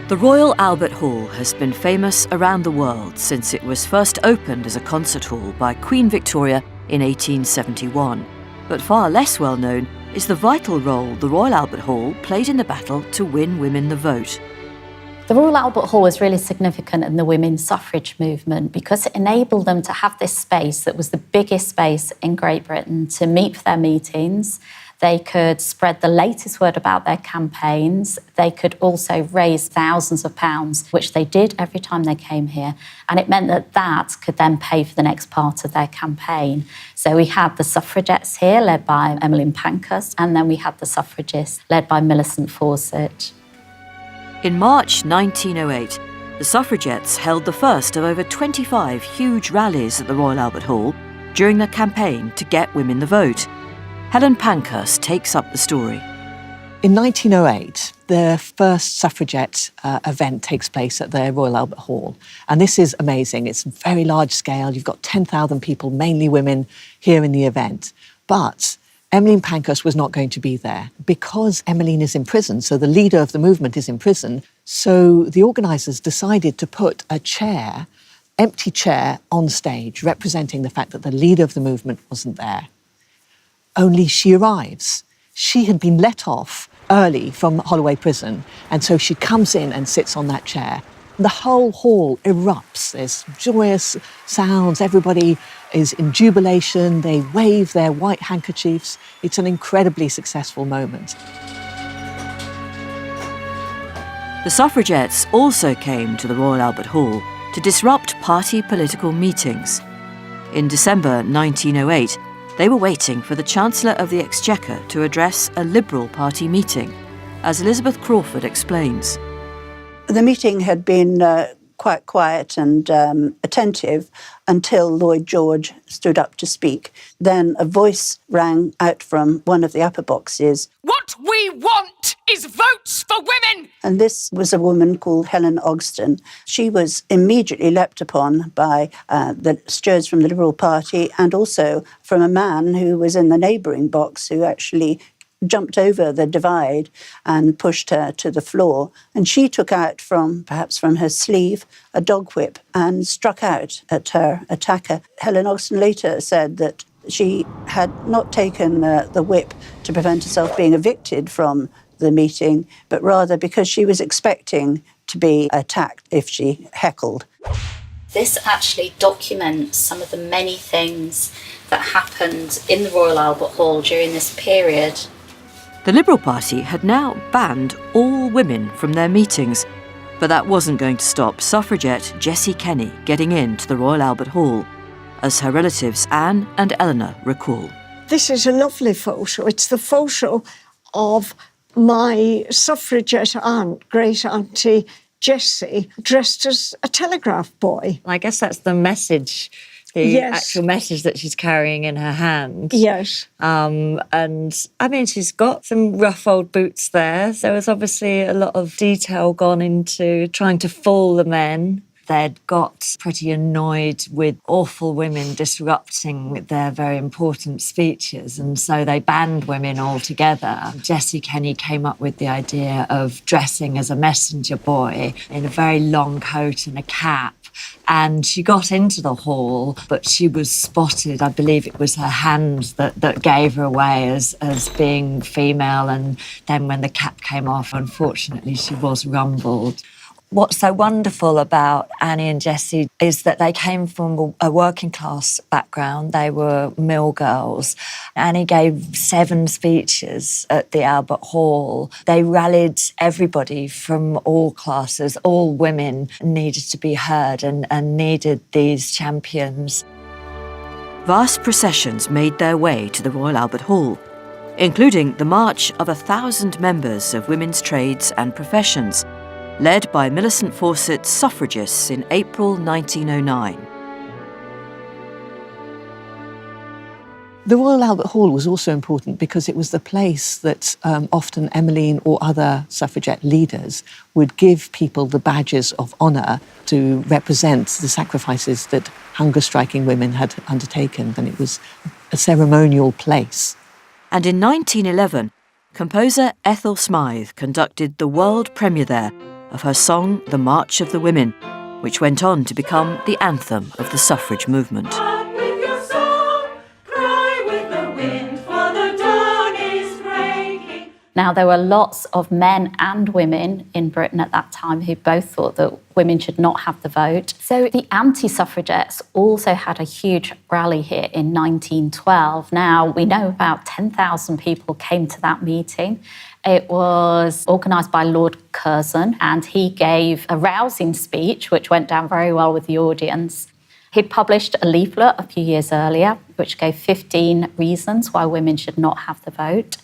The Royal Albert Hall has been famous around the world since it was first opened as a concert hall by Queen Victoria in 1871. But far less well known is the vital role the Royal Albert Hall played in the battle to win women the vote. The Royal Albert Hall was really significant in the women's suffrage movement because it enabled them to have this space that was the biggest space in Great Britain to meet for their meetings. They could spread the latest word about their campaigns. They could also raise thousands of pounds, which they did every time they came here. And it meant that that could then pay for the next part of their campaign. So we had the suffragettes here, led by Emmeline Pankhurst, and then we had the suffragists, led by Millicent Fawcett. In March 1908, the suffragettes held the first of over 25 huge rallies at the Royal Albert Hall during the campaign to get women the vote. Helen Pankhurst takes up the story. In 1908, the first suffragette event takes place at the Royal Albert Hall. And this is amazing. It's very large scale. You've got 10,000 people, mainly women, here in the event. But Emmeline Pankhurst was not going to be there because Emmeline is in prison, so the leader of the movement is in prison. So the organisers decided to put a chair, empty chair, on stage, representing the fact that the leader of the movement wasn't there. Only she arrives. She had been let off early from Holloway Prison, and so she comes in and sits on that chair. The whole hall erupts. There's joyous sounds. Everybody is in jubilation. They wave their white handkerchiefs. It's an incredibly successful moment. The suffragettes also came to the Royal Albert Hall to disrupt party political meetings. In December 1908, they were waiting for the Chancellor of the Exchequer to address a Liberal Party meeting, as Elizabeth Crawford explains. The meeting had been quite quiet and attentive until Lloyd George stood up to speak. Then a voice rang out from one of the upper boxes. What we want is votes for women! And this was a woman called Helen Ogston. She was immediately leapt upon by the stewards from the Liberal Party and also from a man who was in the neighbouring box who actually jumped over the divide and pushed her to the floor. And she took out perhaps from her sleeve, a dog whip and struck out at her attacker. Helen Ogston later said that she had not taken the whip to prevent herself being evicted from the meeting, but rather because she was expecting to be attacked if she heckled. This actually documents some of the many things that happened in the Royal Albert Hall during this period. The Liberal Party had now banned all women from their meetings, but that wasn't going to stop suffragette Jessie Kenny getting into the Royal Albert Hall, as her relatives Anne and Eleanor recall. This is a lovely photo. It's the photo of my suffragette aunt, great-auntie Jessie, dressed as a telegraph boy. I guess that's the message, the actual message that she's carrying in her hand. Yes. And I mean, she's got some rough old boots there. There was obviously a lot of detail gone into trying to fool the men. They'd got pretty annoyed with awful women disrupting their very important speeches, and so they banned women altogether. Jessie Kenny came up with the idea of dressing as a messenger boy in a very long coat and a cap. And she got into the hall, but she was spotted. I believe it was her hand that gave her away as being female. And then when the cap came off, unfortunately, she was rumbled. What's so wonderful about Annie and Jessie is that they came from a working class background. They were mill girls. Annie gave 7 speeches at the Albert Hall. They rallied everybody from all classes. All women needed to be heard and needed these champions. Vast processions made their way to the Royal Albert Hall, including the march of 1,000 members of women's trades and professions, led by Millicent Fawcett's suffragists in April 1909. The Royal Albert Hall was also important because it was the place that often Emmeline or other suffragette leaders would give people the badges of honour to represent the sacrifices that hunger-striking women had undertaken, and it was a ceremonial place. And in 1911, composer Ethel Smythe conducted the world premiere there of her song The March of the Women, which went on to become the anthem of the suffrage movement. Now, there were lots of men and women in Britain at that time who both thought that women should not have the vote. So the anti-suffragettes also had a huge rally here in 1912. Now, we know about 10,000 people came to that meeting. It was organised by Lord Curzon, and he gave a rousing speech, which went down very well with the audience. He'd published a leaflet a few years earlier, which gave 15 reasons why women should not have the vote.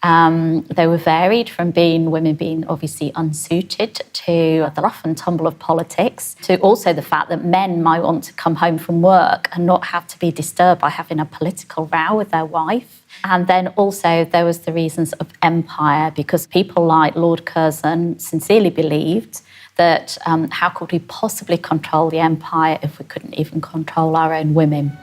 They were varied from women being obviously unsuited to the rough and tumble of politics, to also the fact that men might want to come home from work and not have to be disturbed by having a political row with their wife. And then also there was the reasons of empire, because people like Lord Curzon sincerely believed that how could we possibly control the empire if we couldn't even control our own women?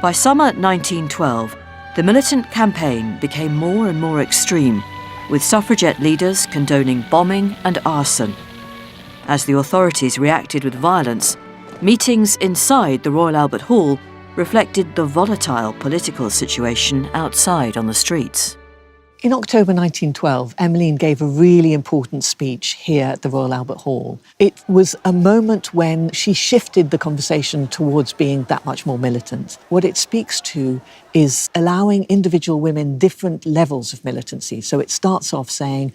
By summer 1912, the militant campaign became more and more extreme, with suffragette leaders condoning bombing and arson. As the authorities reacted with violence, meetings inside the Royal Albert Hall reflected the volatile political situation outside on the streets. In October 1912, Emmeline gave a really important speech here at the Royal Albert Hall. It was a moment when she shifted the conversation towards being that much more militant. What it speaks to is allowing individual women different levels of militancy. So it starts off saying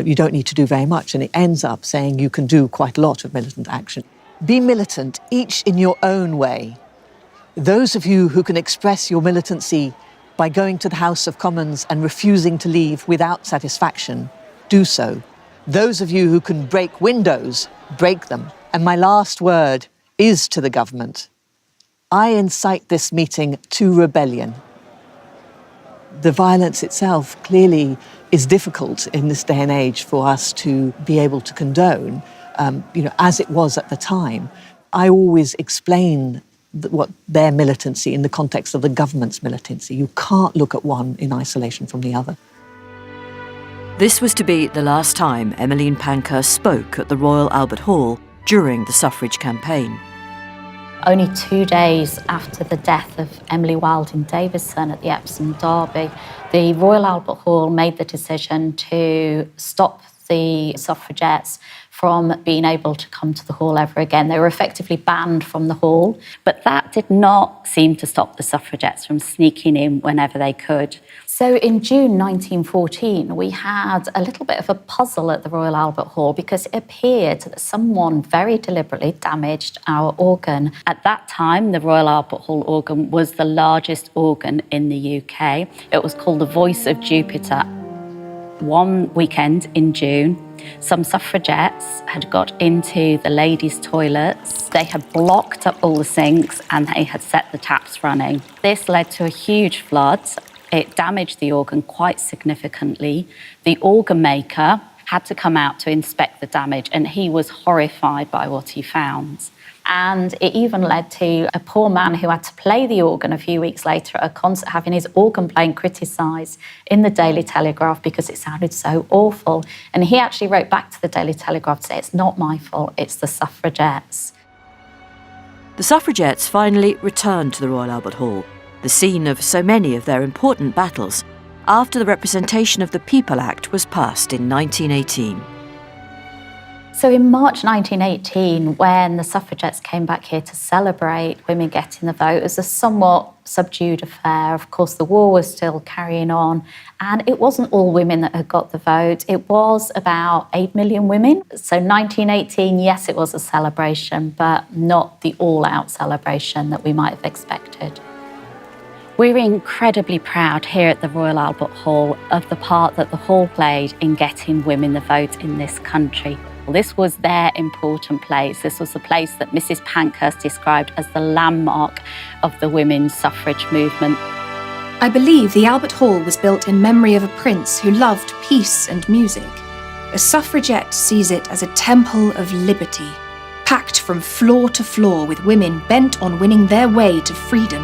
you don't need to do very much, and it ends up saying you can do quite a lot of militant action. Be militant, each in your own way. Those of you who can express your militancy by going to the House of Commons and refusing to leave without satisfaction, do so. Those of you who can break windows, break them. And my last word is to the government. I incite this meeting to rebellion. The violence itself clearly is difficult in this day and age for us to be able to condone, as it was at the time. I always explain what their militancy in the context of the government's militancy. You can't look at one in isolation from the other. This was to be the last time Emmeline Pankhurst spoke at the Royal Albert Hall during the suffrage campaign. Only 2 days after the death of Emily Wilding Davison at the Epsom Derby, the Royal Albert Hall made the decision to stop the suffragettes from being able to come to the hall ever again. They were effectively banned from the hall, but that did not seem to stop the suffragettes from sneaking in whenever they could. So in June 1914, we had a little bit of a puzzle at the Royal Albert Hall because it appeared that someone very deliberately damaged our organ. At that time, the Royal Albert Hall organ was the largest organ in the UK. It was called the Voice of Jupiter. One weekend in June, some suffragettes had got into the ladies' toilets. They had blocked up all the sinks and they had set the taps running. This led to a huge flood. It damaged the organ quite significantly. The organ maker had to come out to inspect the damage, and he was horrified by what he found. And it even led to a poor man who had to play the organ a few weeks later at a concert having his organ playing criticised in the Daily Telegraph because it sounded so awful. And he actually wrote back to the Daily Telegraph to say, it's not my fault, it's the suffragettes. The suffragettes finally returned to the Royal Albert Hall, the scene of so many of their important battles, after the Representation of the People Act was passed in 1918. So in March 1918, when the suffragettes came back here to celebrate women getting the vote, it was a somewhat subdued affair. Of course, the war was still carrying on, and it wasn't all women that had got the vote. It was about 8 million women. So 1918, yes, it was a celebration, but not the all-out celebration that we might have expected. We're incredibly proud here at the Royal Albert Hall of the part that the Hall played in getting women the vote in this country. This was their important place. This was the place that Mrs. Pankhurst described as the landmark of the women's suffrage movement. I believe the Albert Hall was built in memory of a prince who loved peace and music. A suffragette sees it as a temple of liberty, packed from floor to floor with women bent on winning their way to freedom.